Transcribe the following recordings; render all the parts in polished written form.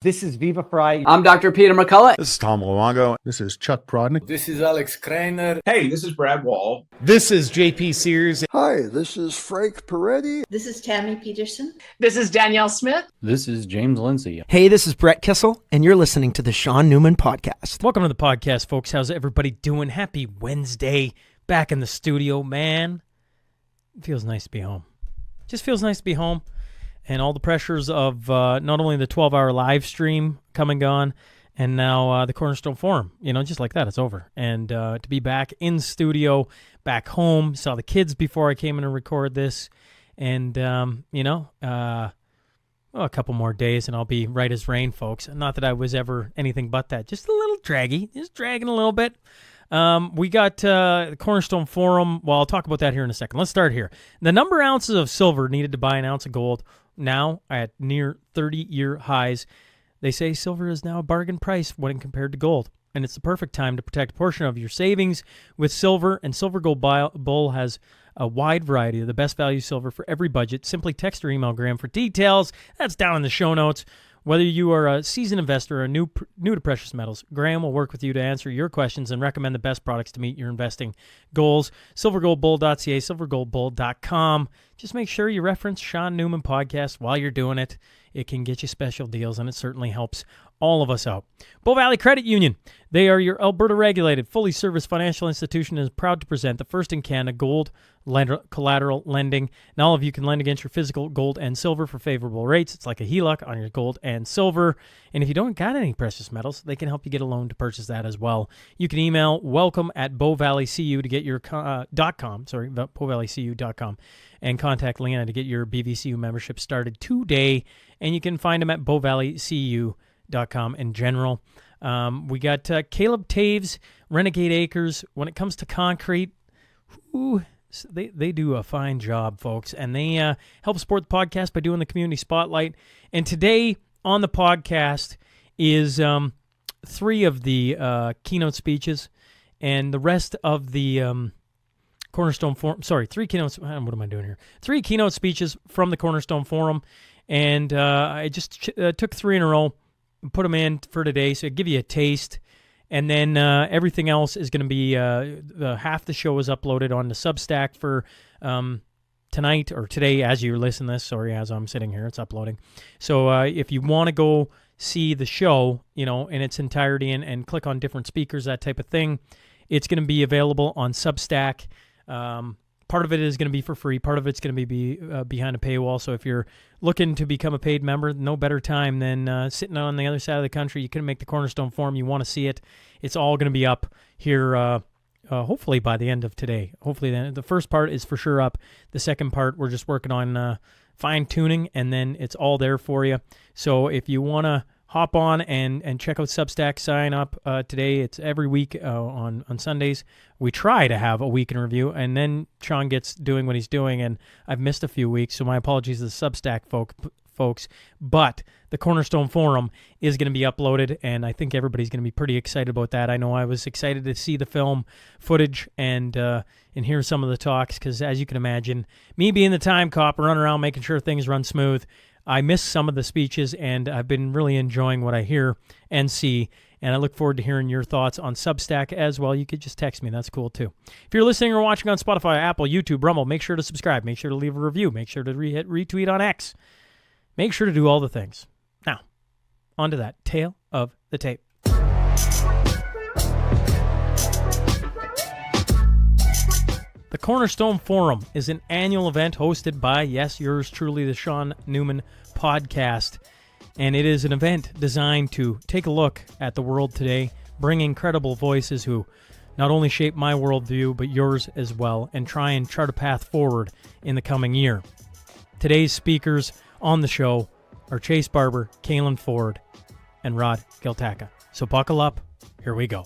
This is Viva Fry. I'm Dr. Peter McCullough. This is Tom Luongo. This is Chuck Prodnick. This is Alex Kreiner. Hey, this is Brad Wall. This is JP Sears. Hi, this is Frank Peretti. This is Tammy Peterson. This is Danielle Smith. This is James Lindsay. Hey, this is Brett Kissel, and you're listening to the Shaun Newman Podcast. Welcome to the podcast, folks. How's everybody doing? Happy Wednesday. Back in the studio, man. It feels nice to be home. Just feels nice to be home. And all the pressures of not only the 12-hour live stream come and gone, and now the Cornerstone Forum, just like that, it's over. And to be back in studio, back home, saw the kids before I came in to record this, and, a couple more days, and I'll be right as rain, folks. Not that I was ever anything but that. Just a little draggy, just dragging a little bit. We got the Cornerstone Forum. Well, I'll talk about that here in a second. Let's start here. The number of ounces of silver needed to buy an ounce of gold now at near 30-year highs. They say silver is now a bargain price when compared to gold, and it's the perfect time to protect a portion of your savings with silver, and Silver Gold Bull has a wide variety of the best value silver for every budget. Simply text or email Graham for details. That's down in the show notes. Whether you are a seasoned investor or new to precious metals, Graham will work with you to answer your questions and recommend the best products to meet your investing goals. Silvergoldbull.ca, silvergoldbull.com. Just make sure you reference Shaun Newman Podcast while you're doing it. It can get you special deals, and it certainly helps all of us out. Bow Valley Credit Union. They are your Alberta-regulated, fully serviced financial institution and is proud to present the first in Canada gold collateral lending. Now all of you can lend against your physical gold and silver for favorable rates. It's like a HELOC on your gold and silver. And if you don't got any precious metals, they can help you get a loan to purchase that as well. You can email welcome@bowvalleycu to get your bowvalleycu.com, and contact Leanna to get your BVCU membership started today. And you can find them at bowvalleycu.com in general. We got Caleb Taves, Renegade Acres. When it comes to concrete, they do a fine job, folks, and they help support the podcast by doing the community spotlight. And today on the podcast is 3 of the keynote speeches, and the rest of the Cornerstone Forum. Sorry, 3 keynotes. What am I doing here? 3 keynote speeches from the Cornerstone Forum, and I just took 3 in a row and put them in for today, so I give you a taste. And then everything else is going to be half the show is uploaded on the Substack for tonight or today as you listen to this. Sorry, as I'm sitting here, it's uploading. So if you want to go see the show, in its entirety and click on different speakers, that type of thing, it's going to be available on Substack. Part of it is going to be for free. Part of it's going to be behind a paywall. So if you're looking to become a paid member, no better time than sitting on the other side of the country. You couldn't make the Cornerstone Forum. You want to see it. It's all going to be up here hopefully by the end of today. Hopefully the first part is for sure up. The second part, we're just working on fine-tuning, and then it's all there for you. So if you want to hop on and check out Substack, sign up today. It's every week on Sundays. We try to have a week in review, and then Shaun gets doing what he's doing, and I've missed a few weeks, so my apologies to the Substack folks. But the Cornerstone Forum is going to be uploaded, and I think everybody's going to be pretty excited about that. I know I was excited to see the film footage and hear some of the talks, because as you can imagine, me being the time cop, running around making sure things run smooth, I missed some of the speeches, and I've been really enjoying what I hear and see, and I look forward to hearing your thoughts on Substack as well. You could just text me. That's cool, too. If you're listening or watching on Spotify, Apple, YouTube, Rumble, make sure to subscribe. Make sure to leave a review. Make sure to hit retweet on X. Make sure to do all the things. Now, on to that tale of the tape. The Cornerstone Forum is an annual event hosted by, yes, yours truly, the Shaun Newman Podcast. And it is an event designed to take a look at the world today, bring incredible voices who not only shape my worldview, but yours as well, and try and chart a path forward in the coming year. Today's speakers on the show are Chace Barber, Caylan Ford, and Rod Giltaca. So buckle up. Here we go.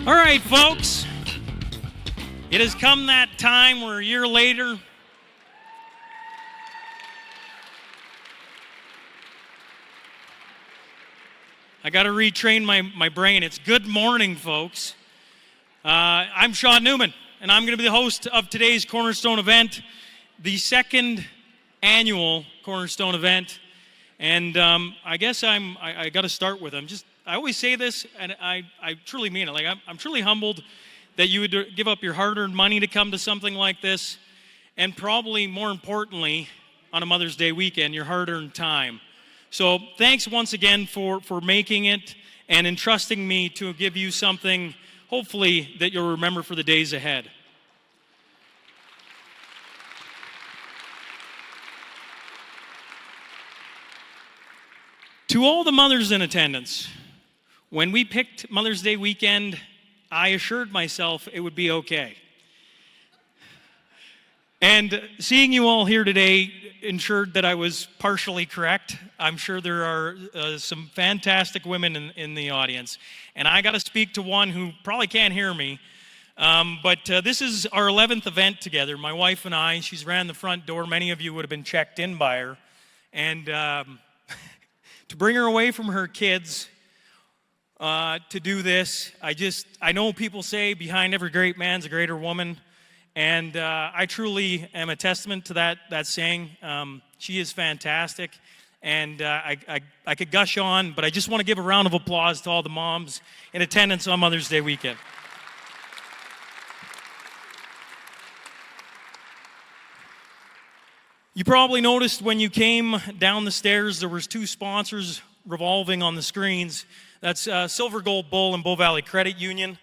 All right, folks. It has come that time where a year later, I got to retrain my brain. It's good morning, folks. I'm Shaun Newman, and I'm going to be the host of today's Cornerstone event, the second annual Cornerstone event. And I guess I got to start with I always say this, and I truly mean it. Like I'm truly humbled that you would give up your hard-earned money to come to something like this, and probably more importantly, on a Mother's Day weekend, your hard-earned time. So thanks once again for making it and entrusting me to give you something, hopefully, that you'll remember for the days ahead. To all the mothers in attendance, when we picked Mother's Day weekend, I assured myself it would be okay. And seeing you all here today ensured that I was partially correct. I'm sure there are some fantastic women in the audience. And I got to speak to one who probably can't hear me. But this is our 11th event together, my wife and I. She's ran the front door. Many of you would have been checked in by her. And to bring her away from her kids to do this, I know people say behind every great man's a greater woman. And I truly am a testament to that saying. She is fantastic. And I could gush on, but I just want to give a round of applause to all the moms in attendance on Mother's Day weekend. You probably noticed when you came down the stairs, there was two sponsors revolving on the screens. That's Silver Gold Bull and Bow Valley Credit Union.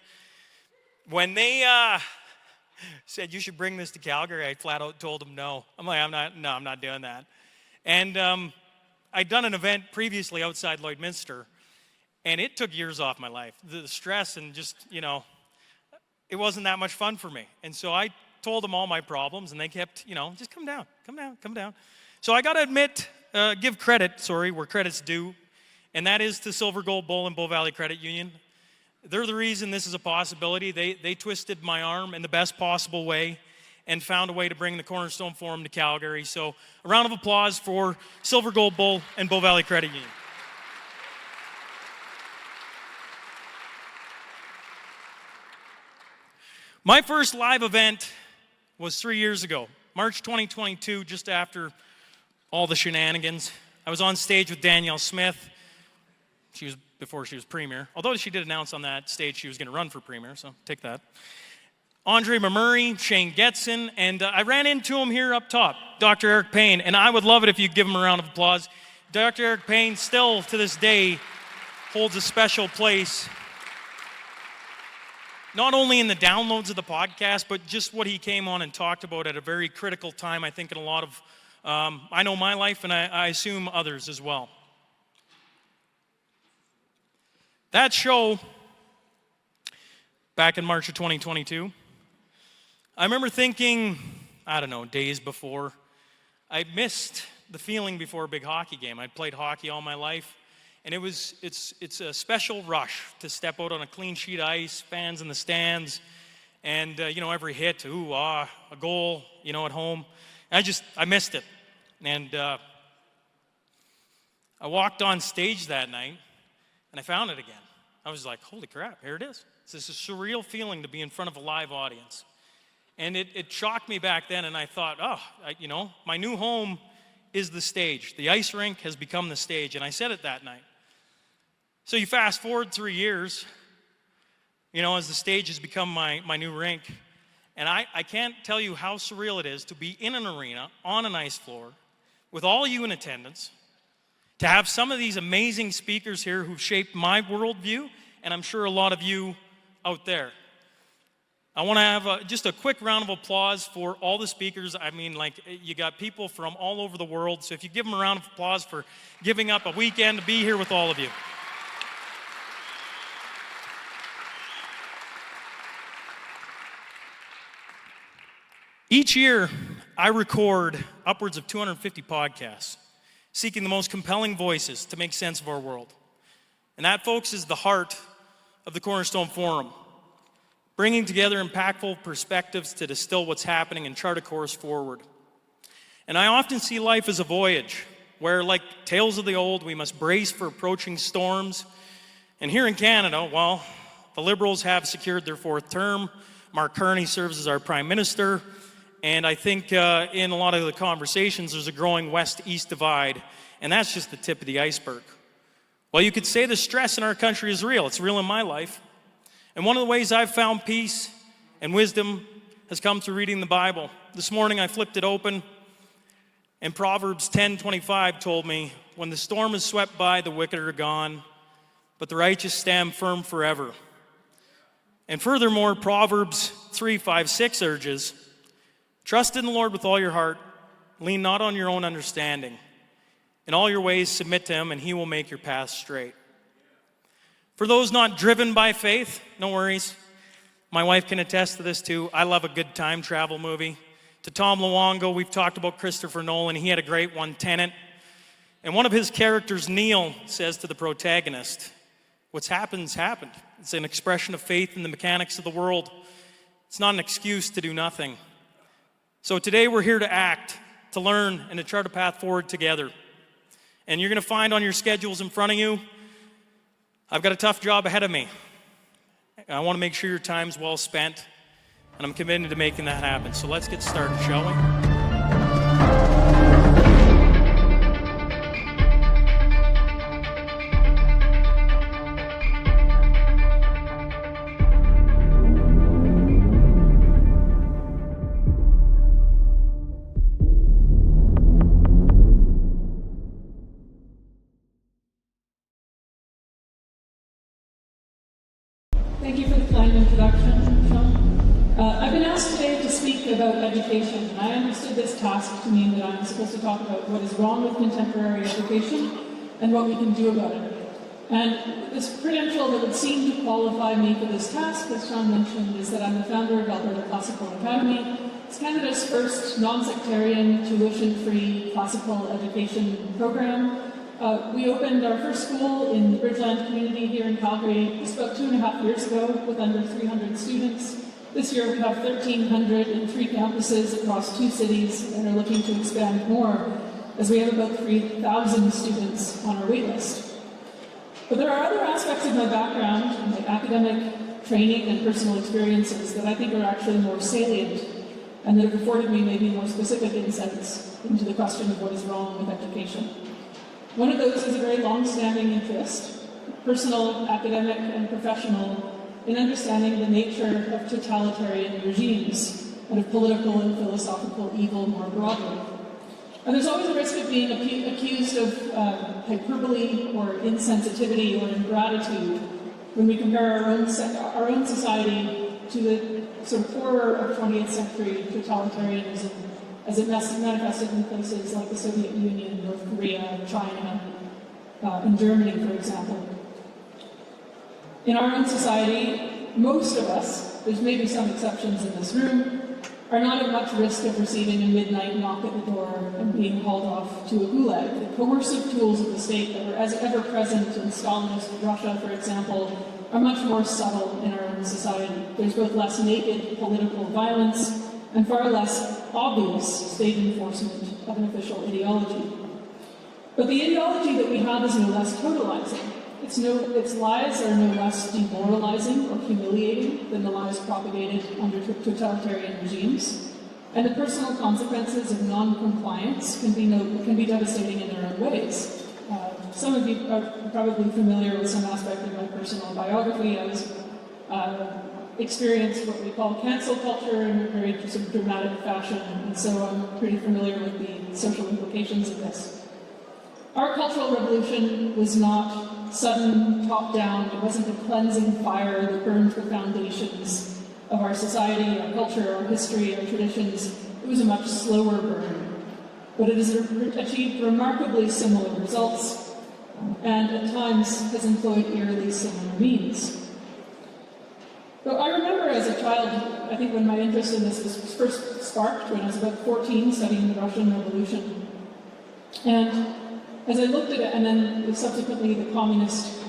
When they said you should bring this to Calgary, I flat out told them no. I'm like, I'm not doing that. And I'd done an event previously outside Lloydminster, and it took years off my life. The stress and just, it wasn't that much fun for me. And so I told them all my problems, and they kept, just come down. So I got to give credit, where credit's due, and that is to Silver Gold Bull and Bow Valley Credit Union. They're the reason this is a possibility. They twisted my arm in the best possible way and found a way to bring the Cornerstone Forum to Calgary. So a round of applause for Silver Gold Bull and Bow Valley Credit Union. My first live event was 3 years ago, March 2022, just after all the shenanigans. I was on stage with Danielle Smith. Before she was premier, although she did announce on that stage she was going to run for premier, so take that. Andre Mamuri, Shane Getson, and I ran into him here up top, Dr. Eric Payne, and I would love it if you'd give him a round of applause. Dr. Eric Payne still, to this day, holds a special place, not only in the downloads of the podcast, but just what he came on and talked about at a very critical time, I think, in a lot of, I know my life, and I assume others as well. That show, back in March of 2022, I remember thinking, days before, I missed the feeling before a big hockey game. I'd played hockey all my life, and it's a special rush to step out on a clean sheet of ice, fans in the stands, and every hit, a goal, at home. I missed it, and I walked on stage that night, and I found it again. I was like, holy crap, here it is. It's this surreal feeling to be in front of a live audience. And it shocked me back then, and I thought, my new home is the stage. The ice rink has become the stage, and I said it that night. So you fast forward 3 years, as the stage has become my new rink, and I can't tell you how surreal it is to be in an arena, on an ice floor, with all you in attendance, to have some of these amazing speakers here who've shaped my worldview, and I'm sure a lot of you out there. I want to have just a quick round of applause for all the speakers. You got people from all over the world, so if you give them a round of applause for giving up a weekend to be here with all of you. Each year, I record upwards of 250 podcasts, seeking the most compelling voices to make sense of our world. And that, folks, is the heart of the Cornerstone Forum. bringing together impactful perspectives to distill what's happening and chart a course forward. And I often see life as a voyage, where, like tales of the old, we must brace for approaching storms. And here in Canada, well, the Liberals have secured their 4th term. Mark Carney serves as our Prime Minister. And I think in a lot of the conversations, there's a growing West-East divide. And that's just the tip of the iceberg. Well, you could say the stress in our country is real. It's real in my life. And one of the ways I've found peace and wisdom has come through reading the Bible. This morning I flipped it open, and Proverbs 10:25 told me, when the storm is swept by, the wicked are gone, but the righteous stand firm forever. And furthermore, Proverbs 3:5-6 urges, trust in the Lord with all your heart, lean not on your own understanding. In all your ways submit to him, and he will make your path straight. For those not driven by faith, no worries. My wife can attest to this too. I love a good time travel movie. To Tom Luongo, we've talked about Christopher Nolan. He had a great one, Tenet. And one of his characters, Neil, says to the protagonist, what's happened's happened. It's an expression of faith in the mechanics of the world. It's not an excuse to do nothing. So today we're here to act, to learn, and to chart a path forward together. And you're going to find on your schedules in front of you, I've got a tough job ahead of me. I want to make sure your time's well spent, and I'm committed to making that happen. So let's get started, shall we? Thank you for the kind introduction, Shaun. I've been asked today to speak about education, and I understood this task to mean that I'm supposed to talk about what is wrong with contemporary education and what we can do about it. And this credential that would seem to qualify me for this task, as Shaun mentioned, is that I'm the founder of Alberta Classical Academy. It's Canada's first non-sectarian, tuition-free classical education program. We opened our first school in the Bridgeland community here in Calgary just about 2.5 years ago with under 300 students. This year we have 1,300 in 3 campuses across 2 cities and are looking to expand more as we have about 3,000 students on our waitlist. But there are other aspects of my background, my academic training and personal experiences, that I think are actually more salient and that have afforded me maybe more specific insights into the question of what is wrong with education. One of those is a very long-standing interest, personal, academic, and professional, in understanding the nature of totalitarian regimes and of political and philosophical evil more broadly. And there's always a risk of being accused of hyperbole or insensitivity or ingratitude when we compare our own society to the sort of horror of 20th century totalitarianism as it manifested in places like the Soviet Union, North Korea, China, and Germany, for example. In our own society, most of us, there's maybe some exceptions in this room, are not at much risk of receiving a midnight knock at the door and being hauled off to a gulag. The coercive tools of the state that were ever present in Stalinist Russia, for example, are much more subtle in our own society. There's both less naked political violence and far less obvious state enforcement of an official ideology. But the ideology that we have is no less totalizing. Its lies are no less demoralizing or humiliating than the lies propagated under totalitarian regimes. And the personal consequences of non-compliance can be devastating in their own ways. Some of you are probably familiar with some aspect of my personal biography. I was experienced what we call cancel culture in a very sort of dramatic fashion, and so I'm pretty familiar with the social implications of this. Our cultural revolution was not sudden, top-down. It wasn't a cleansing fire that burned the foundations of our society, our culture, our history, our traditions. It was a much slower burn, but it has achieved remarkably similar results, and at times has employed eerily similar means. So I remember as a child, I think when my interest in this was first sparked when I was about 14, studying the Russian Revolution. And as I looked at it, and then subsequently the communist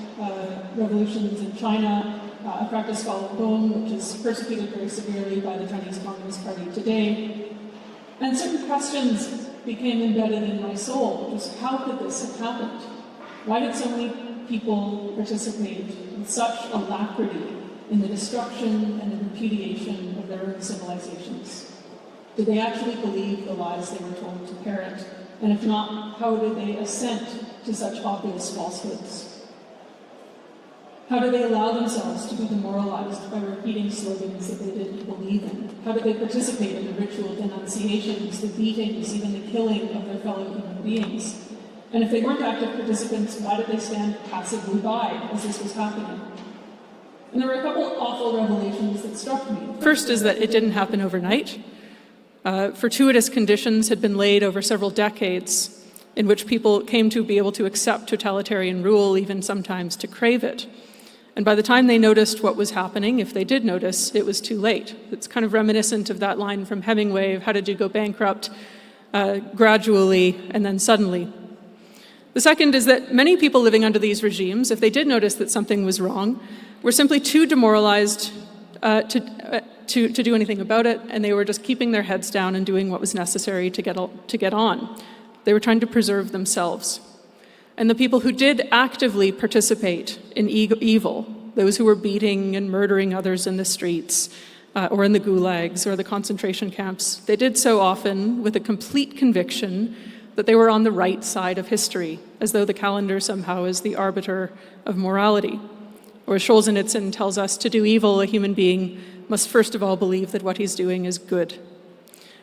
revolutions in China, I practice Falun Gong, which is persecuted very severely by the Chinese Communist Party today. And certain questions became embedded in my soul, which is, how could this have happened? Why did so many people participate with such alacrity in the destruction and the repudiation of their own civilizations? Did they actually believe the lies they were told to parrot? And if not, how did they assent to such obvious falsehoods? How did they allow themselves to be demoralized by repeating slogans that they didn't believe in? How did they participate in the ritual denunciations, the beatings, even the killing of their fellow human beings? And if they weren't active participants, why did they stand passively by as this was happening? And there were a couple awful revelations that struck me. First is that it didn't happen overnight. Fortuitous conditions had been laid over several decades in which people came to be able to accept totalitarian rule, even sometimes to crave it. And by the time they noticed what was happening, if they did notice, it was too late. It's kind of reminiscent of that line from Hemingway of how did you go bankrupt? Gradually and then suddenly. The second is that many people living under these regimes, if they did notice that something was wrong, were simply too demoralized to do anything about it, and they were just keeping their heads down and doing what was necessary to get on. They were trying to preserve themselves. And the people who did actively participate in evil, those who were beating and murdering others in the streets, or in the gulags or the concentration camps, they did so often with a complete conviction that they were on the right side of history, as though the calendar somehow is the arbiter of morality. Or as Solzhenitsyn tells us, to do evil, a human being must first of all believe that what he's doing is good.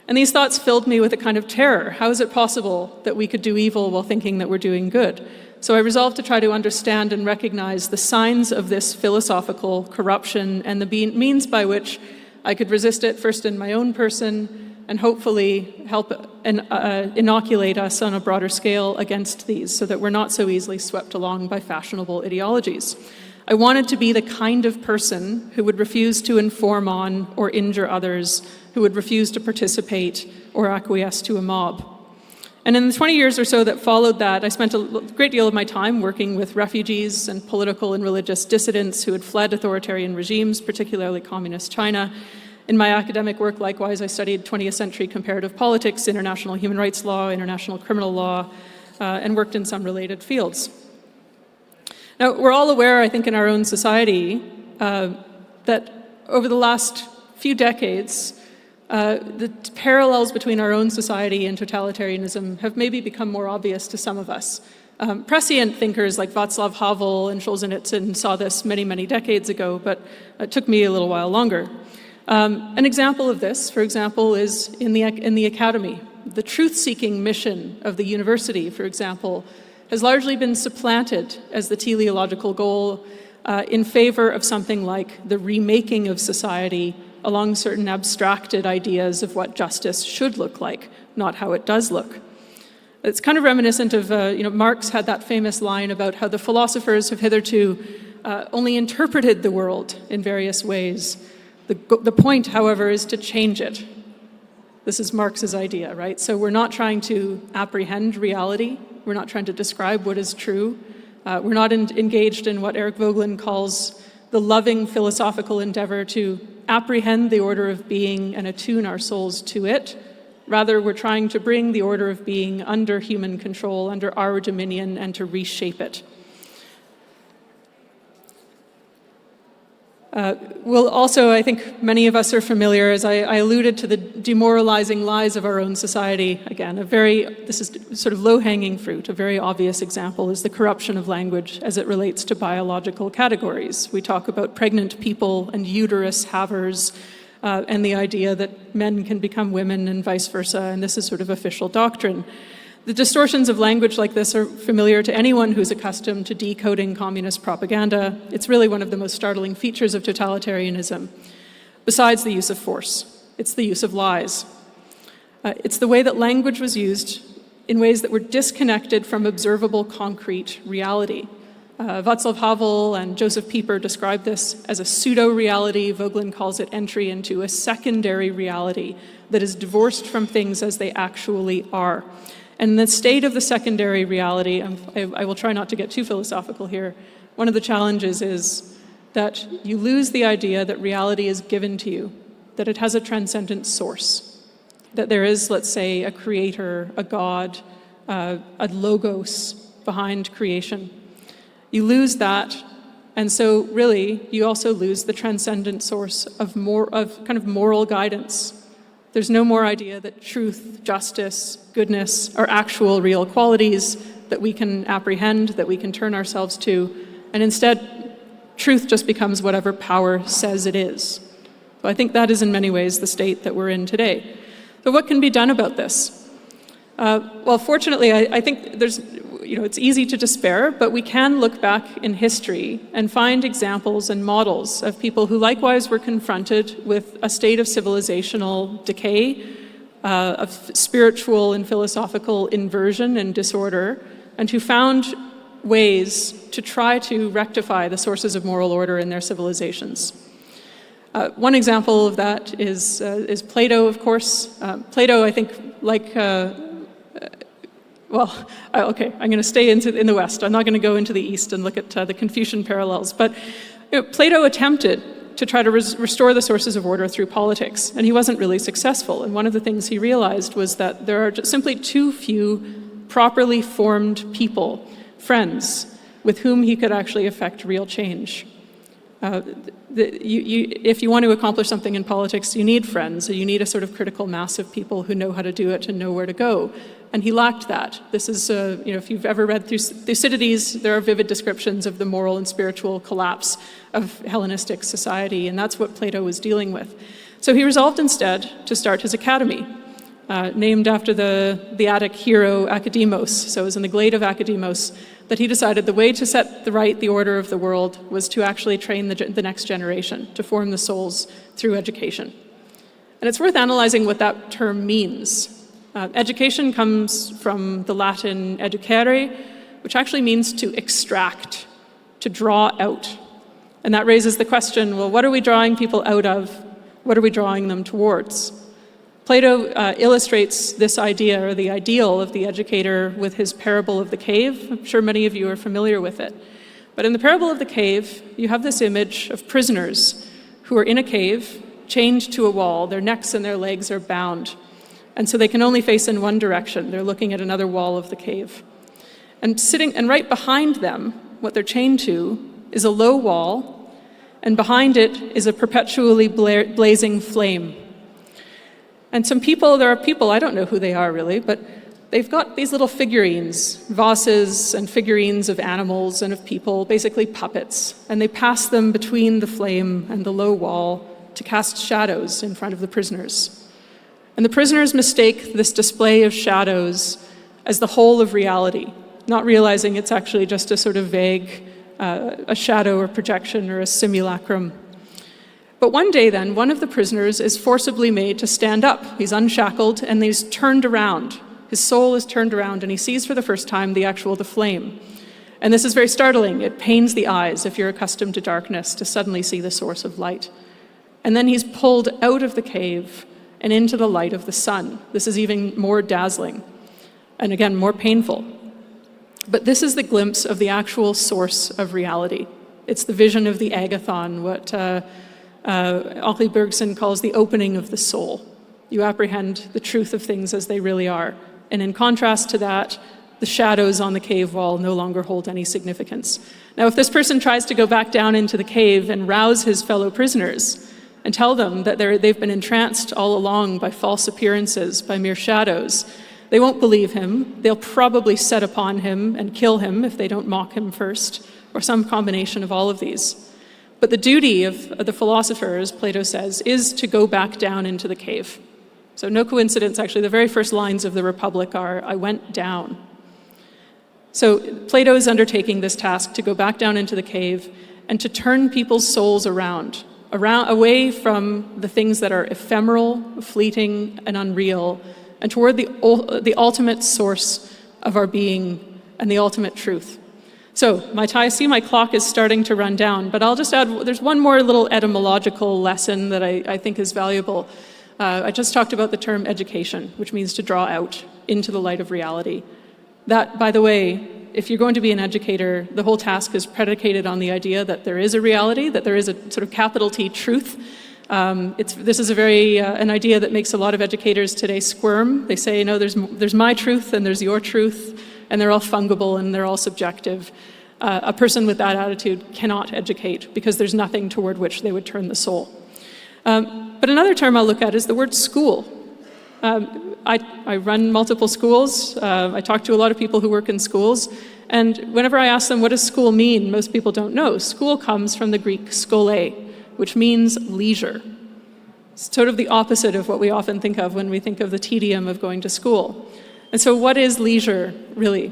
And these thoughts filled me with a kind of terror. How is it possible that we could do evil while thinking that we're doing good? So I resolved to try to understand and recognize the signs of this philosophical corruption and the means by which I could resist it, first in my own person, and hopefully help inoculate us on a broader scale against these so that we're not so easily swept along by fashionable ideologies. I wanted to be the kind of person who would refuse to inform on or injure others, who would refuse to participate or acquiesce to a mob. And in the 20 years or so that followed that, I spent a great deal of my time working with refugees and political and religious dissidents who had fled authoritarian regimes, particularly communist China. In my academic work, likewise, I studied 20th century comparative politics, international human rights law, international criminal law, and worked in some related fields. Now, we're all aware, I think, in our own society that over the last few decades, the parallels between our own society and totalitarianism have maybe become more obvious to some of us. Prescient thinkers like Václav Havel and Solzhenitsyn saw this many, many decades ago, but it took me a little while longer. An example of this, for example, is in the academy. The truth-seeking mission of the university, for example, has largely been supplanted as the teleological goal in favor of something like the remaking of society along certain abstracted ideas of what justice should look like, not how it does look. It's kind of reminiscent of, Marx had that famous line about how the philosophers have hitherto only interpreted the world in various ways. The point, however, is to change it. This is Marx's idea, right? So we're not trying to apprehend reality. We're not trying to describe what is true. We're not engaged in what Eric Voegelin calls the loving philosophical endeavor to apprehend the order of being and attune our souls to it. Rather, we're trying to bring the order of being under human control, under our dominion, and to reshape it. Well, also, I think many of us are familiar, as I alluded to, the demoralizing lies of our own society. Again, this is sort of low-hanging fruit. A very obvious example is the corruption of language as it relates to biological categories. We talk about pregnant people and uterus havers, and the idea that men can become women and vice versa, and this is sort of official doctrine. The distortions of language like this are familiar to anyone who's accustomed to decoding communist propaganda. It's really one of the most startling features of totalitarianism. Besides the use of force, it's the use of lies. It's the way that language was used in ways that were disconnected from observable concrete reality. Václav Havel and Joseph Pieper describe this as a pseudo-reality. Voegelin calls it entry into a secondary reality that is divorced from things as they actually are. And the state of the secondary reality, I will try not to get too philosophical here, one of the challenges is that you lose the idea that reality is given to you, that it has a transcendent source, that there is, let's say, a creator, a God, a logos behind creation. You lose that, and so really you also lose the transcendent source of kind of moral guidance. There's no more idea that truth, justice, goodness are actual real qualities that we can apprehend, that we can turn ourselves to, and instead truth just becomes whatever power says it is. So I think that is in many ways the state that we're in today. But what can be done about this? Well, fortunately, I think it's easy to despair, but we can look back in history and find examples and models of people who likewise were confronted with a state of civilizational decay, of spiritual and philosophical inversion and disorder, and who found ways to try to rectify the sources of moral order in their civilizations. One example of that is Plato, of course. Plato, I think, I'm going to stay in the West. I'm not going to go into the East and look at the Confucian parallels. But Plato attempted to try to restore the sources of order through politics, and he wasn't really successful. And one of the things he realized was that there are just simply too few properly formed people, friends, with whom he could actually affect real change. If you want to accomplish something in politics, you need friends. You need a sort of critical mass of people who know how to do it and know where to go. And he lacked that. This is, if you've ever read Thucydides, there are vivid descriptions of the moral and spiritual collapse of Hellenistic society, and that's what Plato was dealing with. So he resolved instead to start his academy, named after the Attic hero Academos. So it was in the glade of Academos that he decided the way to set the order of the world was to actually train the next generation, to form the souls through education. And it's worth analyzing what that term means. Education comes from the Latin educere, which actually means to extract, to draw out. And that raises the question, well, what are we drawing people out of? What are we drawing them towards? Plato illustrates this idea, or the ideal of the educator, with his parable of the cave. I'm sure many of you are familiar with it. But in the parable of the cave, you have this image of prisoners who are in a cave, chained to a wall. Their necks and their legs are bound. And so they can only face in one direction. They're looking at another wall of the cave. And right behind them, what they're chained to, is a low wall, and behind it is a perpetually blazing flame. And there are people, I don't know who they are really, but they've got these little figurines, vases and figurines of animals and of people, basically puppets, and they pass them between the flame and the low wall to cast shadows in front of the prisoners. And the prisoners mistake this display of shadows as the whole of reality, not realizing it's actually just a sort of vague, a shadow or projection or a simulacrum. But one day then, one of the prisoners is forcibly made to stand up. He's unshackled and he's turned around. His soul is turned around and he sees for the first time the flame. And this is very startling. It pains the eyes, if you're accustomed to darkness, to suddenly see the source of light. And then he's pulled out of the cave and into the light of the sun. This is even more dazzling and again more painful. But this is the glimpse of the actual source of reality. It's the vision of the agathon, what Henri Bergson calls the opening of the soul. You apprehend the truth of things as they really are. And in contrast to that, the shadows on the cave wall no longer hold any significance. Now, if this person tries to go back down into the cave and rouse his fellow prisoners and tell them that they've been entranced all along by false appearances, by mere shadows, they won't believe him. They'll probably set upon him and kill him if they don't mock him first, or some combination of all of these. But the duty of the philosopher, as Plato says, is to go back down into the cave. So no coincidence, actually, the very first lines of the Republic are, I went down. So Plato is undertaking this task to go back down into the cave and to turn people's souls around away from the things that are ephemeral, fleeting, and unreal, and toward the ultimate source of our being and the ultimate truth. So I see my clock is starting to run down, but I'll just add, there's one more little etymological lesson that I think is valuable. I just talked about the term education, which means to draw out into the light of reality. That, by the way, if you're going to be an educator, the whole task is predicated on the idea that there is a reality, that there is a sort of capital T truth. This is an idea that makes a lot of educators today squirm. They say, no, there's my truth and there's your truth, and they're all fungible and they're all subjective. A person with that attitude cannot educate because there's nothing toward which they would turn the soul. But another term I'll look at is the word school. I run multiple schools. I talk to a lot of people who work in schools. And whenever I ask them, what does school mean? Most people don't know. School comes from the Greek skole, which means leisure. It's sort of the opposite of what we often think of when we think of the tedium of going to school. And so what is leisure, really?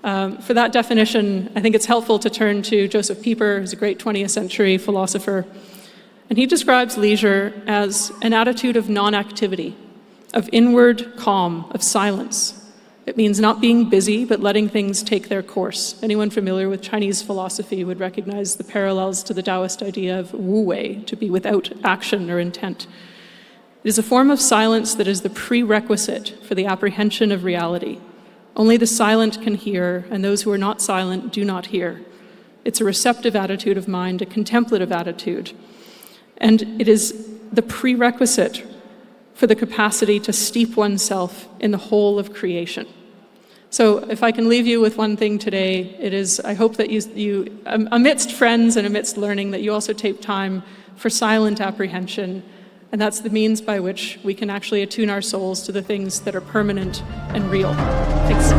For that definition, I think it's helpful to turn to Joseph Pieper, who's a great 20th century philosopher. And he describes leisure as an attitude of non-activity, of inward calm, of silence. It means not being busy, but letting things take their course. Anyone familiar with Chinese philosophy would recognize the parallels to the Taoist idea of wu wei, to be without action or intent. It is a form of silence that is the prerequisite for the apprehension of reality. Only the silent can hear, and those who are not silent do not hear. It's a receptive attitude of mind, a contemplative attitude. And it is the prerequisite for the capacity to steep oneself in the whole of creation. So if I can leave you with one thing today, it is, I hope that you amidst friends and amidst learning, that you also take time for silent apprehension, and that's the means by which we can actually attune our souls to the things that are permanent and real. Thanks.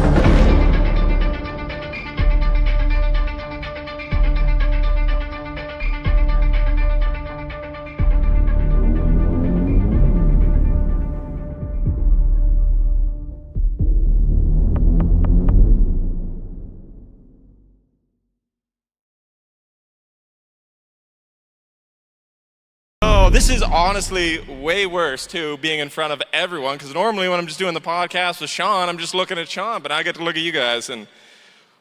This is honestly way worse, too, being in front of everyone, because normally when I'm just doing the podcast with Shaun, I'm just looking at Shaun, but I get to look at you guys. And,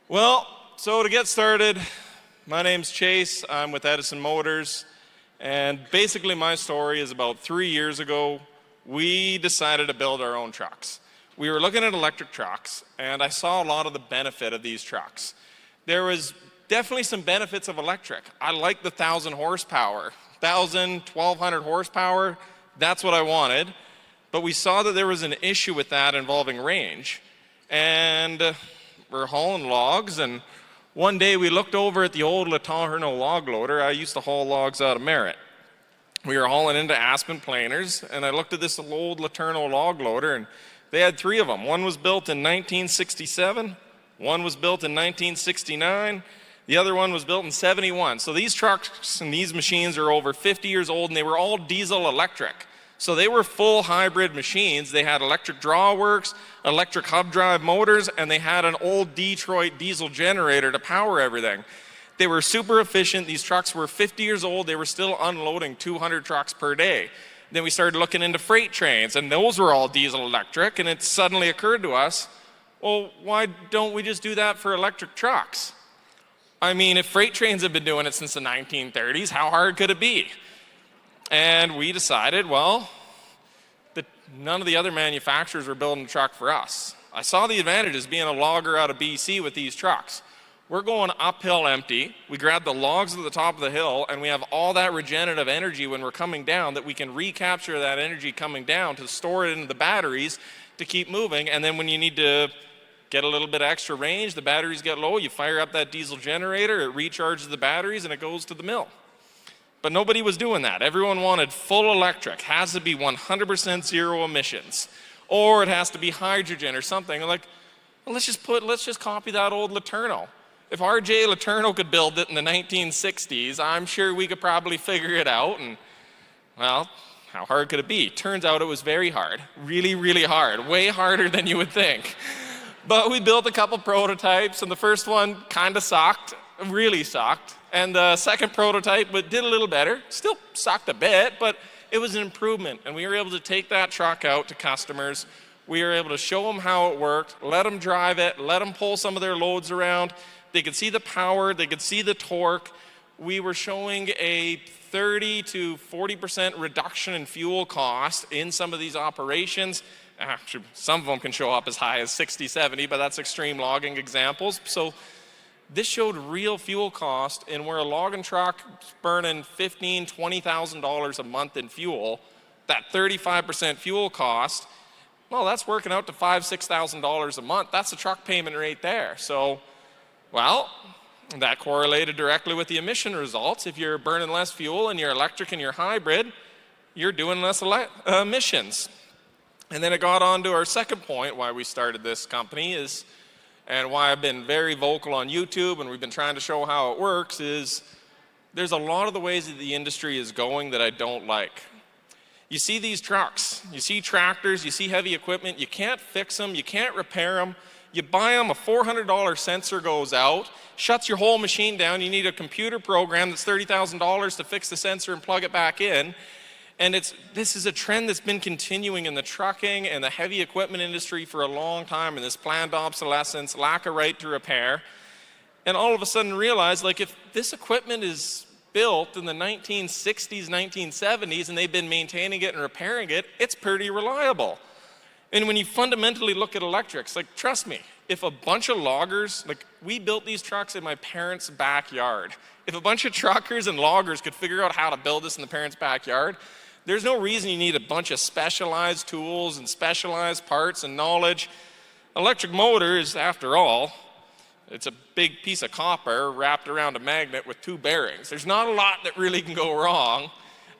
well, so to get started, my name's Chace. I'm with Edison Motors, and basically my story is about 3 years ago, we decided to build our own trucks. We were looking at electric trucks, and I saw a lot of the benefit of these trucks. There was definitely some benefits of electric. I like the 1,000 horsepower. 1,000, 1,200 horsepower, that's what I wanted. But we saw that there was an issue with that involving range. And we're hauling logs, and one day we looked over at the old Letourneau log loader. I used to haul logs out of Merritt. We were hauling into Aspen Planers, and I looked at this old Letourneau log loader, and they had 3 of them. One was built in 1967, one was built in 1969, the other one was built in 71. So these trucks and these machines are over 50 years old, and they were all diesel electric. So they were full hybrid machines. They had electric drawworks, electric hub drive motors, and they had an old Detroit diesel generator to power everything. They were super efficient. These trucks were 50 years old. They were still unloading 200 trucks per day. Then we started looking into freight trains, and those were all diesel electric, and it suddenly occurred to us, well, why don't we just do that for electric trucks? I mean, if freight trains have been doing it since the 1930s, how hard could it be? And we decided, well, that none of the other manufacturers were building a truck for us. I saw the advantages being a logger out of BC with these trucks. We're going uphill empty. We grab the logs at the top of the hill, and we have all that regenerative energy when we're coming down that we can recapture that energy coming down to store it into the batteries to keep moving. And then when you need to get a little bit of extra range, the batteries get low, you fire up that diesel generator, it recharges the batteries, and it goes to the mill. But nobody was doing that. Everyone wanted full electric, has to be 100% zero emissions, or it has to be hydrogen or something. Like, well, let's just copy that old Letourneau. If RJ Letourneau could build it in the 1960s, I'm sure we could probably figure it out. And, well, how hard could it be? Turns out it was very hard, really, really hard, way harder than you would think. But we built a couple prototypes, and the first one kind of sucked, really sucked. And the second prototype did a little better, still sucked a bit, but it was an improvement. And we were able to take that truck out to customers. We were able to show them how it worked, let them drive it, let them pull some of their loads around. They could see the power, they could see the torque. We were showing a 30 to 40% reduction in fuel cost in some of these operations. Actually, some of them can show up as high as 60, 70, but that's extreme logging examples. So this showed real fuel cost, and where a logging truck is burning $15,000, $20,000 a month in fuel, that 35% fuel cost, well, that's working out to $5,000, $6,000 a month. That's the truck payment right there. So, well, that correlated directly with the emission results. If you're burning less fuel and you're electric and you're hybrid, you're doing less emissions. And then it got on to our second point why we started this company is, and why I've been very vocal on YouTube and we've been trying to show how it works, is there's a lot of the ways that the industry is going that I don't like. You see these trucks, you see tractors, you see heavy equipment, you can't fix them, you can't repair them. You buy them, a $400 sensor goes out, shuts your whole machine down, you need a computer program that's $30,000 to fix the sensor and plug it back in. And this is a trend that's been continuing in the trucking and the heavy equipment industry for a long time, and this planned obsolescence, lack of right to repair. And all of a sudden realize, like, if this equipment is built in the 1960s, 1970s, and they've been maintaining it and repairing it, it's pretty reliable. And when you fundamentally look at electrics, like, trust me, if a bunch of loggers, like, we built these trucks in my parents' backyard. If a bunch of truckers and loggers could figure out how to build this in the parents' backyard, there's no reason you need a bunch of specialized tools and specialized parts and knowledge. Electric motor is, after all, it's a big piece of copper wrapped around a magnet with two bearings. There's not a lot that really can go wrong.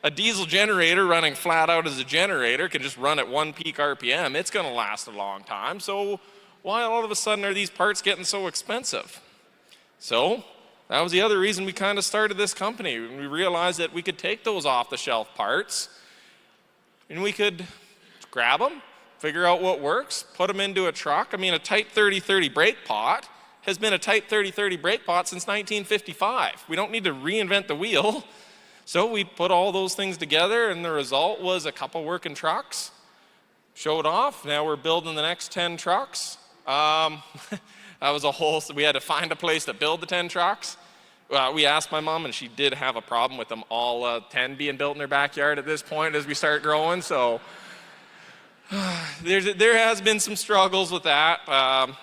A diesel generator running flat out as a generator can just run at 1 peak RPM. It's going to last a long time. So why all of a sudden are these parts getting so expensive? So that was the other reason we kind of started this company. We realized that we could take those off-the-shelf parts and we could grab them, figure out what works, put them into a truck. I mean, a Type 3030 brake pot has been a Type 3030 brake pot since 1955. We don't need to reinvent the wheel. So we put all those things together, and the result was a couple working trucks. Showed off. Now we're building the next 10 trucks. That was a whole, so we had to find a place to build the 10 trucks. We asked my mom, and she did have a problem with them all 10 being built in her backyard at this point as we start growing. So there has been some struggles with that.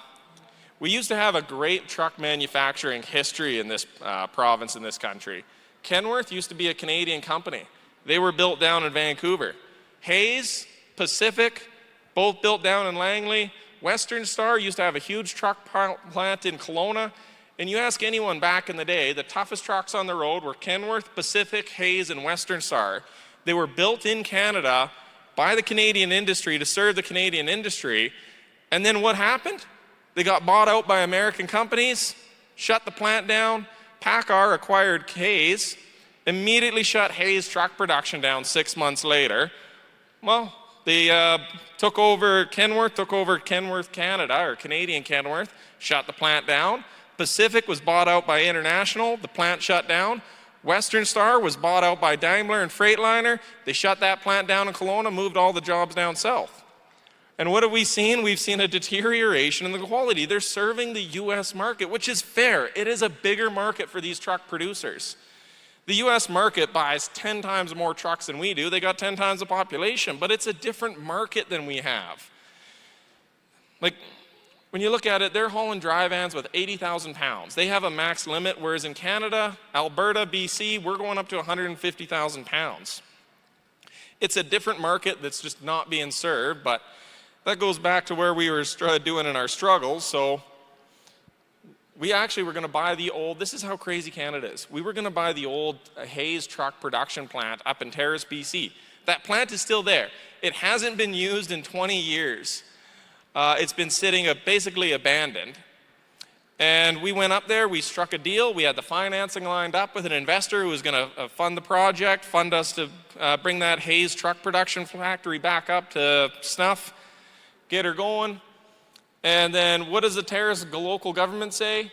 We used to have a great truck manufacturing history in this province, in this country. Kenworth used to be a Canadian company. They were built down in Vancouver. Hayes, Pacific, both built down in Langley. Western Star used to have a huge truck plant in Kelowna. And you ask anyone back in the day, the toughest trucks on the road were Kenworth, Pacific, Hayes, and Western Star. They were built in Canada by the Canadian industry to serve the Canadian industry. And then what happened? They got bought out by American companies, shut the plant down. PACCAR acquired Hayes, immediately shut Hayes truck production down 6 months later. Well, they took over Kenworth Canada, or Canadian Kenworth, shut the plant down. Pacific was bought out by International, the plant shut down. Western Star was bought out by Daimler and Freightliner. They shut that plant down in Kelowna, moved all the jobs down south. And what have we seen? We've seen a deterioration in the quality. They're serving the US market, which is fair. It is a bigger market for these truck producers. The US market buys 10 times more trucks than we do. They got 10 times the population, but it's a different market than we have. Like, when you look at it, they're hauling dry vans with 80,000 pounds. They have a max limit, whereas in Canada, Alberta, BC, we're going up to 150,000 pounds. It's a different market that's just not being served, but that goes back to where we were doing in our struggles. So we actually were going to buy the old, this is how crazy Canada is. We were going to buy the old Hayes truck production plant up in Terrace, BC. That plant is still there. It hasn't been used in 20 years. It's been sitting basically abandoned. And we went up there, we struck a deal, we had the financing lined up with an investor who was going to fund the project, fund us to bring that Hayes truck production factory back up to snuff, get her going. And then what does the Terrace local government say?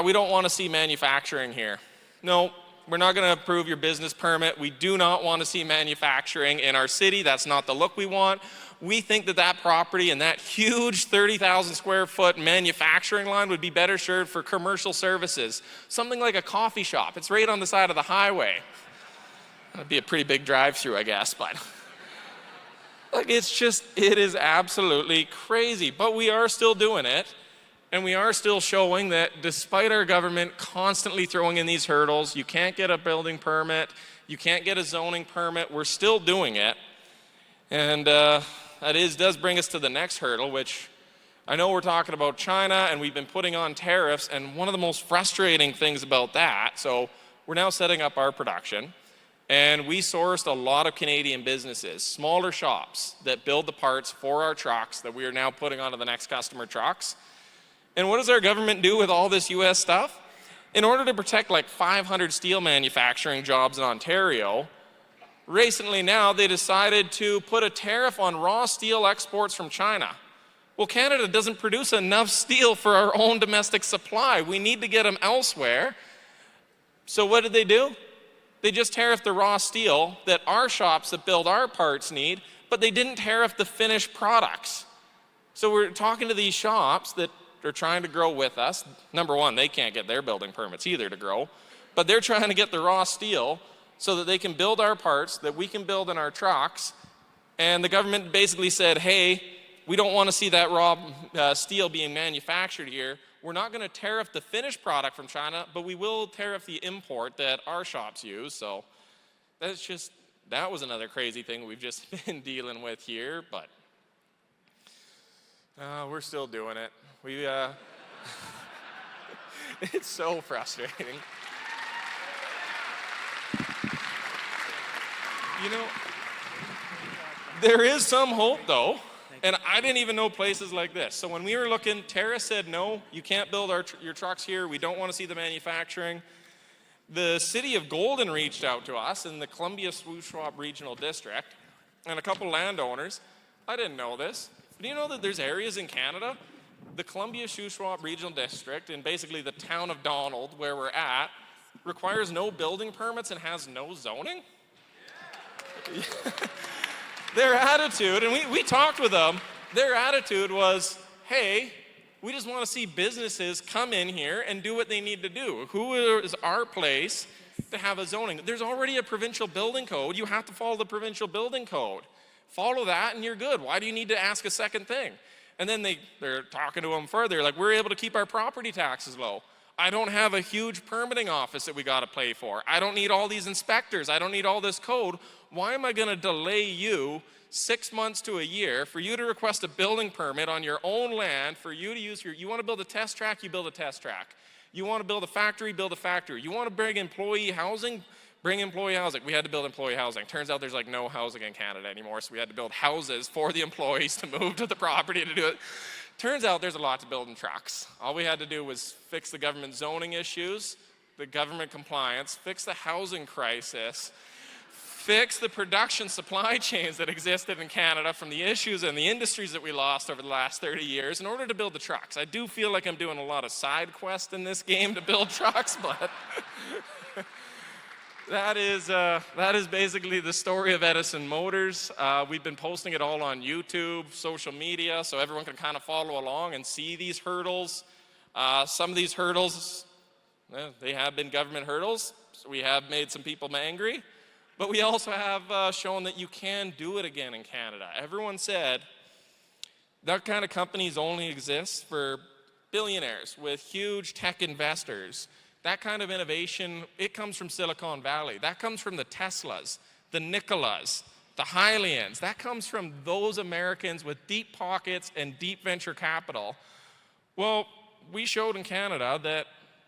We don't want to see manufacturing here. No, we're not going to approve your business permit. We do not want to see manufacturing in our city. That's not the look we want. We think that that property and that huge 30,000 square foot manufacturing line would be better served for commercial services. Something like a coffee shop. It's right on the side of the highway. That'd be a pretty big drive-through, I guess, but Like, it is absolutely crazy. But we are still doing it. And we are still showing that despite our government constantly throwing in these hurdles, you can't get a building permit, you can't get a zoning permit, we're still doing it. And does bring us to the next hurdle, which I know we're talking about China and we've been putting on tariffs, and one of the most frustrating things about that, so we're now setting up our production, and we sourced a lot of Canadian businesses, smaller shops that build the parts for our trucks that we are now putting onto the next customer trucks. And what does our government do with all this US stuff? In order to protect like 500 steel manufacturing jobs in Ontario, recently now they decided to put a tariff on raw steel exports from China. Well, Canada doesn't produce enough steel for our own domestic supply. We need to get them elsewhere. So what did they do? They just tariffed the raw steel that our shops that build our parts need, but they didn't tariff the finished products. So we're talking to these shops that are trying to grow with us. Number one, they can't get their building permits either to grow, but they're trying to get the raw steel so that they can build our parts that we can build in our trucks. And the government basically said, hey, we don't want to see that raw steel being manufactured here. We're not going to tariff the finished product from China, but we will tariff the import that our shops use. So that was another crazy thing we've just been dealing with here, but we're still doing it. It's so frustrating. You know, there is some hope though, and I didn't even know places like this. So when we were looking, Tara said, no, you can't build your trucks here. We don't want to see the manufacturing. The city of Golden reached out to us in the Columbia Shuswap Regional District, and a couple landowners. I didn't know this. Do you know that there's areas in Canada, the Columbia Shuswap Regional District, and basically the town of Donald, where we're at, requires no building permits and has no zoning? Yeah. Their attitude, and we talked with them, their attitude was, hey, we just want to see businesses come in here and do what they need to do. Who is our place to have a zoning? There's already a provincial building code. You have to follow the provincial building code. Follow that and you're good. Why do you need to ask a second thing? And then they're talking to them further, like, we're able to keep our property taxes low. I don't have a huge permitting office that we got to pay for. I don't need all these inspectors. I don't need all this code. Why am I going to delay you 6 months to a year for you to request a building permit on your own land for you to use you want to build a test track, you build a test track. You want to build a factory, build a factory. You want to bring employee housing, bring employee housing. We had to build employee housing. Turns out there's like no housing in Canada anymore, so we had to build houses for the employees to move to the property to do it. Turns out there's a lot to build in trucks. All we had to do was fix the government zoning issues, the government compliance, fix the housing crisis, fix the production supply chains that existed in Canada from the issues and the industries that we lost over the last 30 years in order to build the trucks. I do feel like I'm doing a lot of side quests in this game to build trucks, but that is basically the story of Edison Motors. We've been posting it all on YouTube, social media, so everyone can kind of follow along and see these hurdles. Some of these hurdles, they have been government hurdles, so we have made some people angry, but we also have shown that you can do it again in Canada. Everyone said that kind of companies only exist for billionaires with huge tech investors. That kind of innovation, it comes from Silicon Valley. That comes from the Teslas, the Nikolas, the Hylians. That comes from those Americans with deep pockets and deep venture capital. Well, we showed in Canada that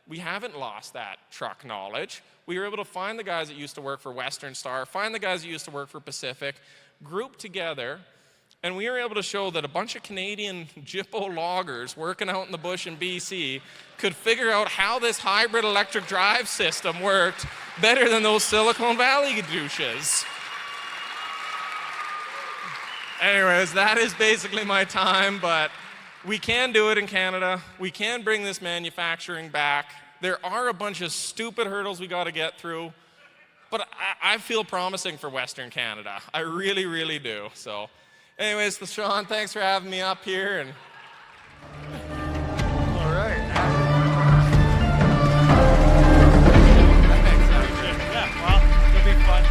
we haven't lost that truck knowledge. We were able to find the guys that used to work for Western Star, find the guys that used to work for Pacific, group together, and we were able to show that a bunch of Canadian Jippo loggers working out in the bush in BC could figure out how this hybrid electric drive system worked better than those Silicon Valley douches. Anyways, that is basically my time, but we can do it in Canada. We can bring this manufacturing back. There are a bunch of stupid hurdles we got to get through, but I feel promising for Western Canada. I really, really do. So anyways, Shaun, thanks for having me up here. And all right. Yeah, well, it'll be fun.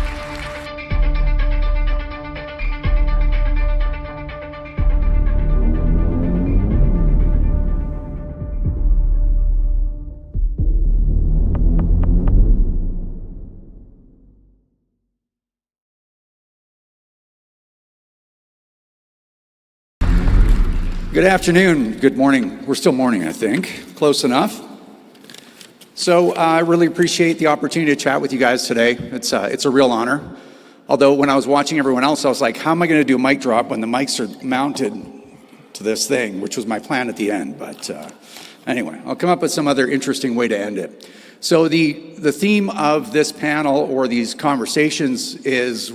Good afternoon, good morning. We're still morning, I think. Close enough. So I really appreciate the opportunity to chat with you guys today. It's a real honor. Although when I was watching everyone else, I was like, how am I going to do a mic drop when the mics are mounted to this thing, which was my plan at the end. But anyway, I'll come up with some other interesting way to end it. So the theme of this panel or these conversations is,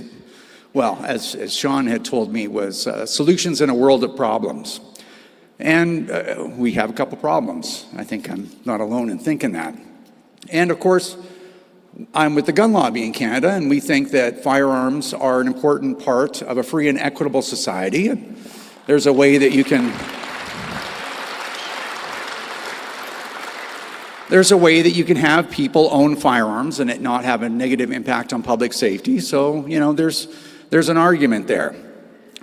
well, as Shaun had told me, was solutions in a world of problems. And we have a couple problems. I think I'm not alone in thinking that. And of course, I'm with the gun lobby in Canada, and we think that firearms are an important part of a free and equitable society. And there's a way that you can have people own firearms and it not have a negative impact on public safety. So, you know, there's an argument there.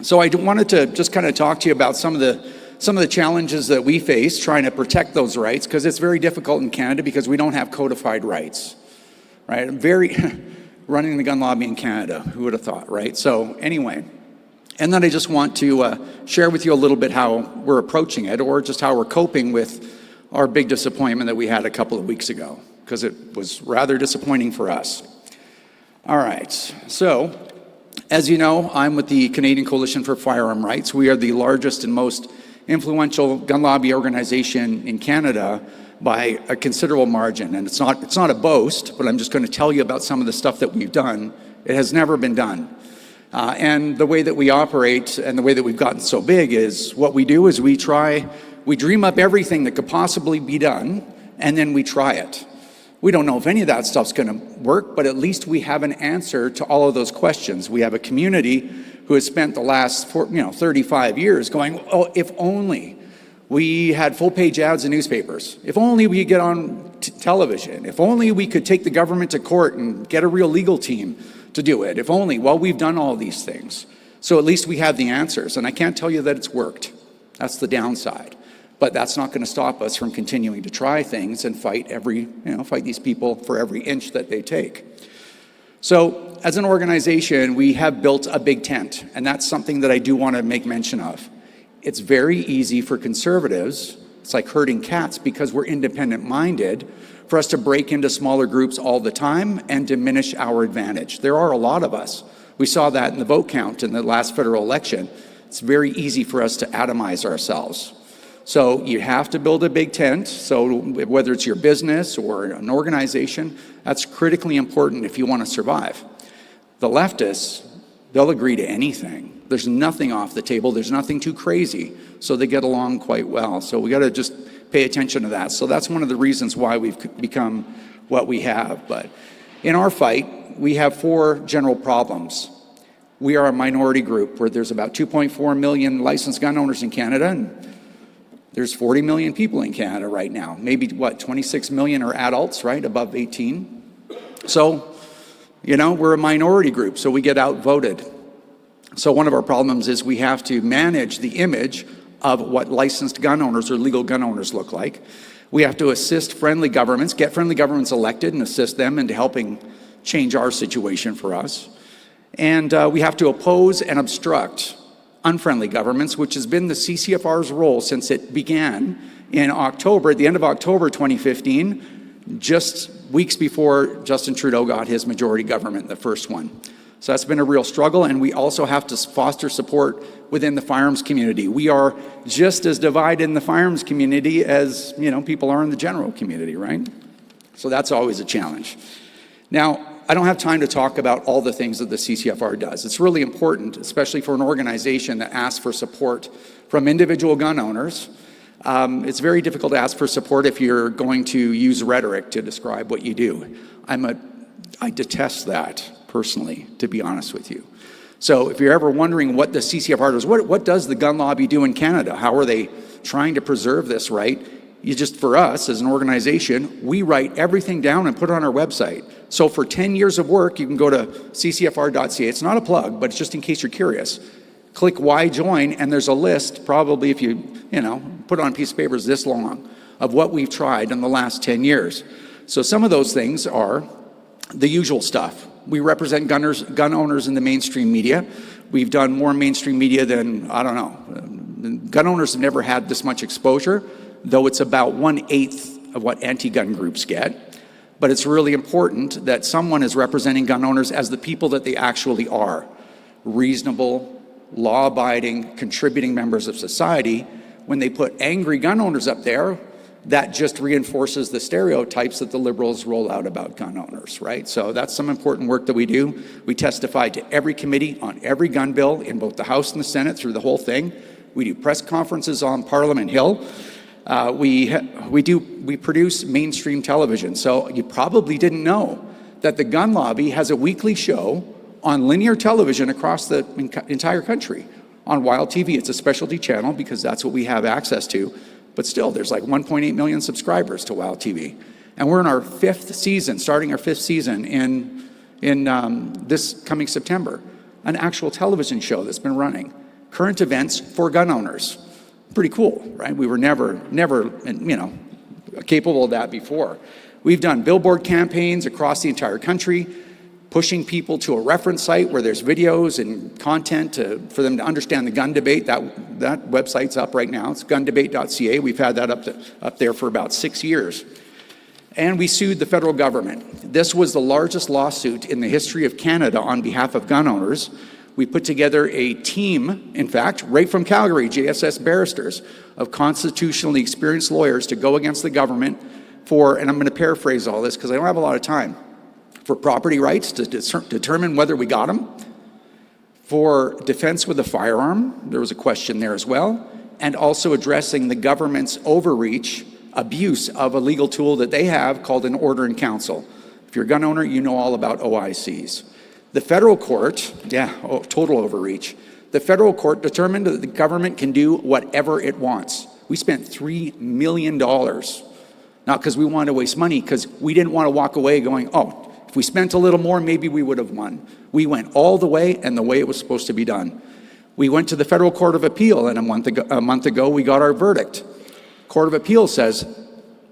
So I wanted to just kind of talk to you about some of the challenges that we face trying to protect those rights, because it's very difficult in Canada because we don't have codified rights, right? Running the gun lobby in Canada, who would have thought, right? So anyway, and then I just want to share with you a little bit how we're approaching it, or just how we're coping with our big disappointment that we had a couple of weeks ago, because it was rather disappointing for us. All right, so as you know, I'm with the Canadian Coalition for Firearm Rights. We are the largest and most influential gun lobby organization in Canada by a considerable margin. And it's not a boast, but I'm just going to tell you about some of the stuff that we've done. It has never been done. And the way that we operate and the way that we've gotten so big is what we do is we dream up everything that could possibly be done, and then we try it. We don't know if any of that stuff's going to work, but at least we have an answer to all of those questions. We have a community who has spent the last 35 years going, oh, if only we had full-page ads in newspapers. If only we could get on television. If only we could take the government to court and get a real legal team to do it. If only. Well, we've done all these things. So at least we have the answers. And I can't tell you that it's worked. That's the downside. But that's not going to stop us from continuing to try things and fight these people for every inch that they take. So as an organization, we have built a big tent, and that's something that I do want to make mention of. It's very easy for conservatives, it's like herding cats because we're independent-minded, for us to break into smaller groups all the time and diminish our advantage. There are a lot of us. We saw that in the vote count in the last federal election. It's very easy for us to atomize ourselves. So you have to build a big tent. So whether it's your business or an organization, that's critically important if you want to survive. The leftists, they'll agree to anything. There's nothing off the table. There's nothing too crazy. So they get along quite well. So we got to just pay attention to that. So that's one of the reasons why we've become what we have. But in our fight, we have 4 general problems. We are a minority group where there's about 2.4 million licensed gun owners in Canada, and there's 40 million people in Canada right now. Maybe, 26 million are adults, right, above 18. So, we're a minority group, so we get outvoted. So one of our problems is we have to manage the image of what licensed gun owners or legal gun owners look like. We have to assist friendly governments, get friendly governments elected and assist them into helping change our situation for us. And we have to oppose and obstruct unfriendly governments, which has been the CCFR's role since it began in October, at the end of October 2015, just weeks before Justin Trudeau got his majority government, the first one. So that's been a real struggle, and we also have to foster support within the firearms community. We are just as divided in the firearms community as, people are in the general community, right? So that's always a challenge. Now, I don't have time to talk about all the things that the CCFR does. It's really important, especially for an organization that asks for support from individual gun owners. It's very difficult to ask for support if you're going to use rhetoric to describe what you do. I detest that personally, to be honest with you. So if you're ever wondering what the CCFR does, what does the gun lobby do in Canada? How are they trying to preserve this right? For us as an organization, we write everything down and put it on our website. So for 10 years of work, you can go to ccfr.ca. It's not a plug, but it's just in case you're curious. Click Why Join, and there's a list, probably if you put on a piece of paper, is this long, of what we've tried in the last 10 years. So some of those things are the usual stuff. We represent gun owners in the mainstream media. We've done more mainstream media than, gun owners have never had this much exposure, though it's about 1/8 of what anti-gun groups get. But it's really important that someone is representing gun owners as the people that they actually are: reasonable, law-abiding, contributing members of society. When they put angry gun owners up there, that just reinforces the stereotypes that the Liberals roll out about gun owners, right? So that's some important work that we do. We testify to every committee on every gun bill in both the House and the Senate through the whole thing. We do press conferences on Parliament Hill. We produce mainstream television. So you probably didn't know that the gun lobby has a weekly show on linear television across the entire country. On Wild TV, it's a specialty channel because that's what we have access to. But still, there's like 1.8 million subscribers to Wild TV. And we're in our 5th season, starting our 5th season in this coming September. An actual television show that's been running. Current events for gun owners. Pretty cool, right? We were never, capable of that before. We've done billboard campaigns across the entire country, pushing people to a reference site where there's videos and content for them to understand the gun debate. That website's up right now. It's gundebate.ca. We've had that up there for about 6 years. And we sued the federal government. This was the largest lawsuit in the history of Canada on behalf of gun owners. We put together a team, in fact, right from Calgary, JSS barristers, of constitutionally experienced lawyers to go against the government for, and I'm going to paraphrase all this because I don't have a lot of time, for property rights to determine whether we got them, for defense with a firearm, there was a question there as well, and also addressing the government's overreach, abuse of a legal tool that they have called an order in council. If you're a gun owner, you know all about OICs. The federal court, total overreach. The federal court determined that the government can do whatever it wants. We spent $3 million, not because we wanted to waste money, because we didn't want to walk away going, oh, if we spent a little more, maybe we would have won. We went all the way and the way it was supposed to be done. We went to the Federal Court of Appeal, and a month ago we got our verdict. Court of Appeal says,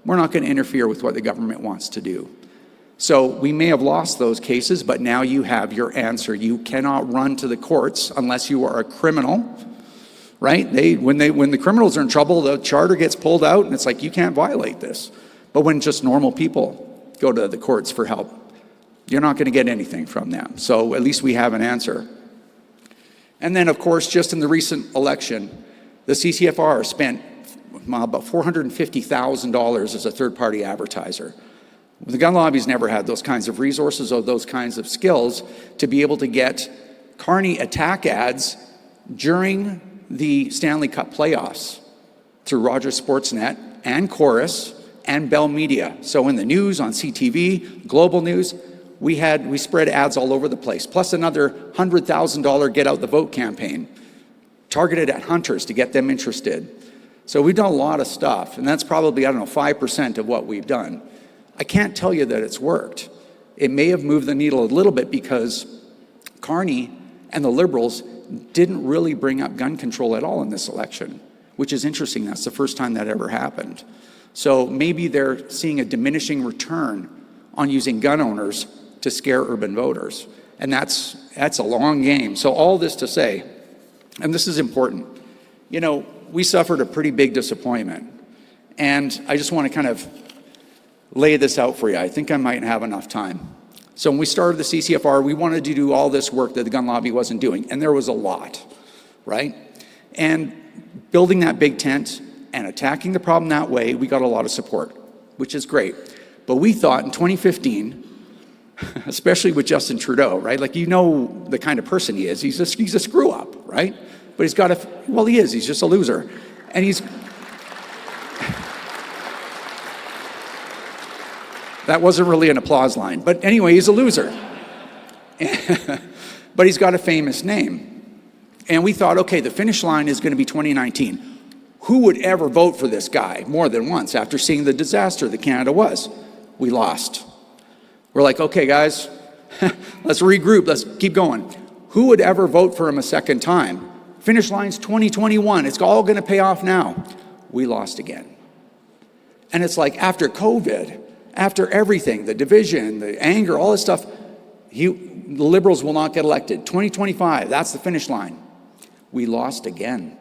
we're not going to interfere with what the government wants to do. So we may have lost those cases, but now you have your answer. You cannot run to the courts unless you are a criminal, right? When the criminals are in trouble, the charter gets pulled out, and it's like, you can't violate this. But when just normal people go to the courts for help, you're not going to get anything from them. So at least we have an answer. And then, of course, just in the recent election, the CCFR spent about $450,000 as a third-party advertiser. The gun lobby's never had those kinds of resources or those kinds of skills to be able to get Carney attack ads during the Stanley Cup playoffs through Rogers Sportsnet and Chorus and Bell Media. So in the news, on CTV, Global News, we spread ads all over the place, plus another $100,000 Get Out the Vote campaign targeted at hunters to get them interested. So we've done a lot of stuff, and that's probably, 5% of what we've done. I can't tell you that it's worked. It may have moved the needle a little bit because Carney and the Liberals didn't really bring up gun control at all in this election, which is interesting. That's the first time that ever happened. So maybe they're seeing a diminishing return on using gun owners to scare urban voters. And that's a long game. So all this to say, and this is important, we suffered a pretty big disappointment. And I just want to kind of lay this out for you. I think I might have enough time. So when we started the CCFR, we wanted to do all this work that the gun lobby wasn't doing. And there was a lot, right? And building that big tent and attacking the problem that way, we got a lot of support, which is great. But we thought in 2015, especially with Justin Trudeau, right? Like, the kind of person he is. He's a screw up, right? But he is. He's just a loser. And that wasn't really an applause line. But anyway, he's a loser. But he's got a famous name. And we thought, okay, the finish line is going to be 2019. Who would ever vote for this guy more than once after seeing the disaster that Canada was? We lost. We're like, okay, guys, let's regroup. Let's keep going. Who would ever vote for him a second time? Finish line's 2021. It's all going to pay off now. We lost again. And it's like after COVID, after everything, the division, the anger, all this stuff, the Liberals will not get elected. 2025, that's the finish line. We lost again.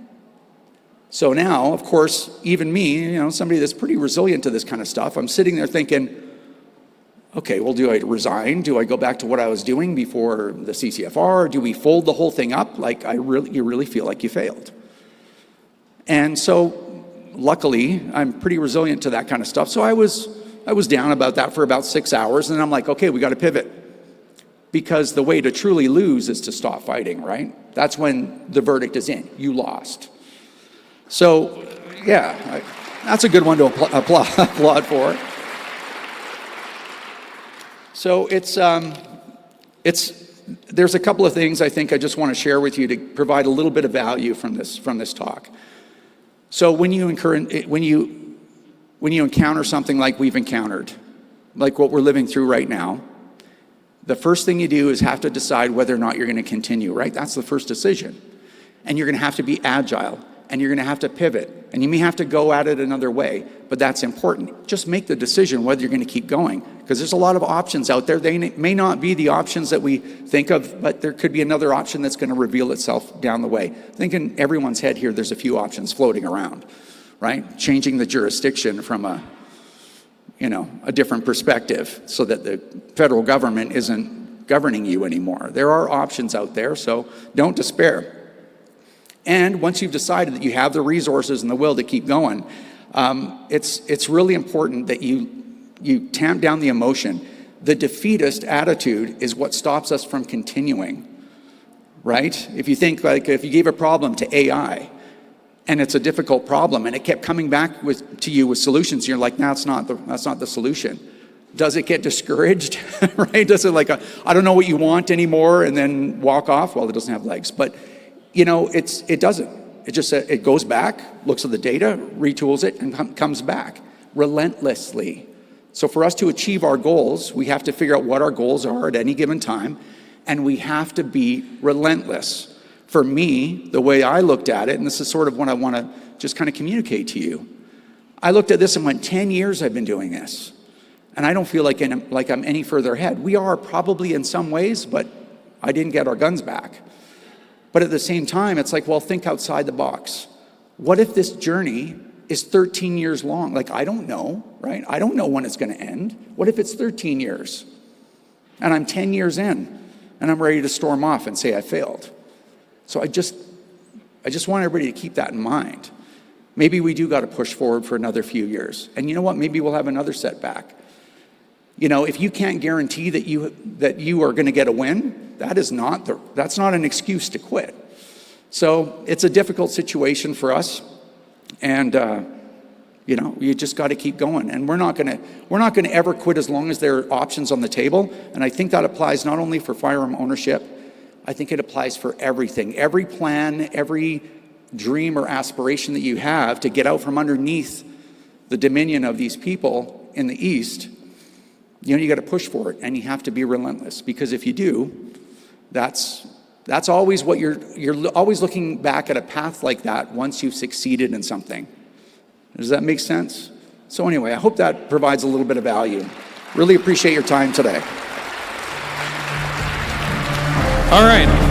So now, of course, even me, somebody that's pretty resilient to this kind of stuff, I'm sitting there thinking, okay, well, do I resign? Do I go back to what I was doing before the CCFR? Do we fold the whole thing up? Like, you really feel like you failed. And so, luckily, I'm pretty resilient to that kind of stuff. So I was down about that for about 6 hours, and then I'm like, okay, we got to pivot. Because the way to truly lose is to stop fighting, right? That's when the verdict is in. You lost. So, yeah, that's a good one to applaud for. So there's a couple of things I think I just want to share with you to provide a little bit of value from this talk. So when you encounter something like we've encountered, like what we're living through right now, the first thing you do is have to decide whether or not you're going to continue, right? That's the first decision. And you're going to have to be agile, and you're going to have to pivot, and you may have to go at it another way, but that's important. Just make the decision whether you're going to keep going, because there's a lot of options out there. They may not be the options that we think of, but there could be another option that's going to reveal itself down the way. I think in everyone's head here, there's a few options floating around, right? Changing the jurisdiction from a different perspective so that the federal government isn't governing you anymore. There are options out there, so don't despair. And once you've decided that you have the resources and the will to keep going, it's really important that you tamp down the emotion. The defeatist attitude is what stops us from continuing, right? If you think like if you gave a problem to AI and it's a difficult problem and it kept coming back to you with solutions, you're like, no, that's not the solution. Does it get discouraged, right? Does it I don't know what you want anymore and then walk off? Well, it doesn't have legs, but it doesn't. It goes back, looks at the data, retools it, and comes back relentlessly. So for us to achieve our goals, we have to figure out what our goals are at any given time, and we have to be relentless. For me, the way I looked at it, and this is sort of what I want to just kind of communicate to you, I looked at this and went, 10 years I've been doing this, and I don't feel like I'm any further ahead. We are probably in some ways, but I didn't get our guns back. But at the same time, it's like, well, think outside the box. What if this journey is 13 years long? I don't know, right? I don't know when it's going to end. What if it's 13 years? And I'm 10 years in, and I'm ready to storm off and say I failed. So I just want everybody to keep that in mind. Maybe we do got to push forward for another few years. And you know what? Maybe we'll have another setback. If you can't guarantee that you are going to get a win, that's not an excuse to quit. So it's a difficult situation for us, and you just got to keep going. And we're not going to ever quit as long as there are options on the table. And I think that applies not only for firearm ownership. I think it applies for everything, every plan, every dream or aspiration that you have to get out from underneath the dominion of these people in the East. You got to push for it, and you have to be relentless, because if you do, that's always what you're always looking back at a path like that once you've succeeded in something. Does that make sense? So anyway, I hope that provides a little bit of value. Really appreciate your time today. All right.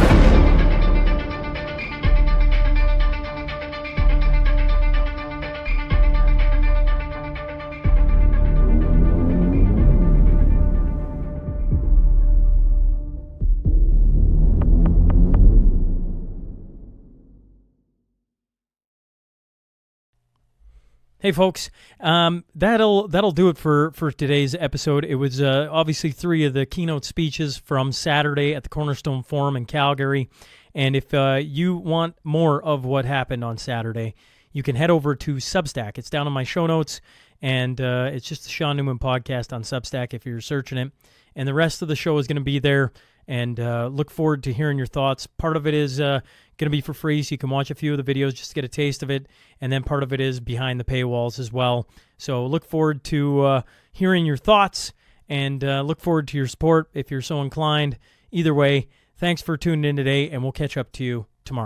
Hey folks, that'll do it for today's episode. It was obviously 3 of the keynote speeches from Saturday at the Cornerstone Forum in Calgary. And if you want more of what happened on Saturday, you can head over to Substack. It's down in my show notes, and it's just the Shaun Newman Podcast on Substack if you're searching it. And the rest of the show is going to be there, and look forward to hearing your thoughts. Part of it is going to be for free, so you can watch a few of the videos just to get a taste of it, and then part of it is behind the paywalls as well. So look forward to hearing your thoughts, and look forward to your support if you're so inclined. Either way, thanks for tuning in today, and we'll catch up to you tomorrow.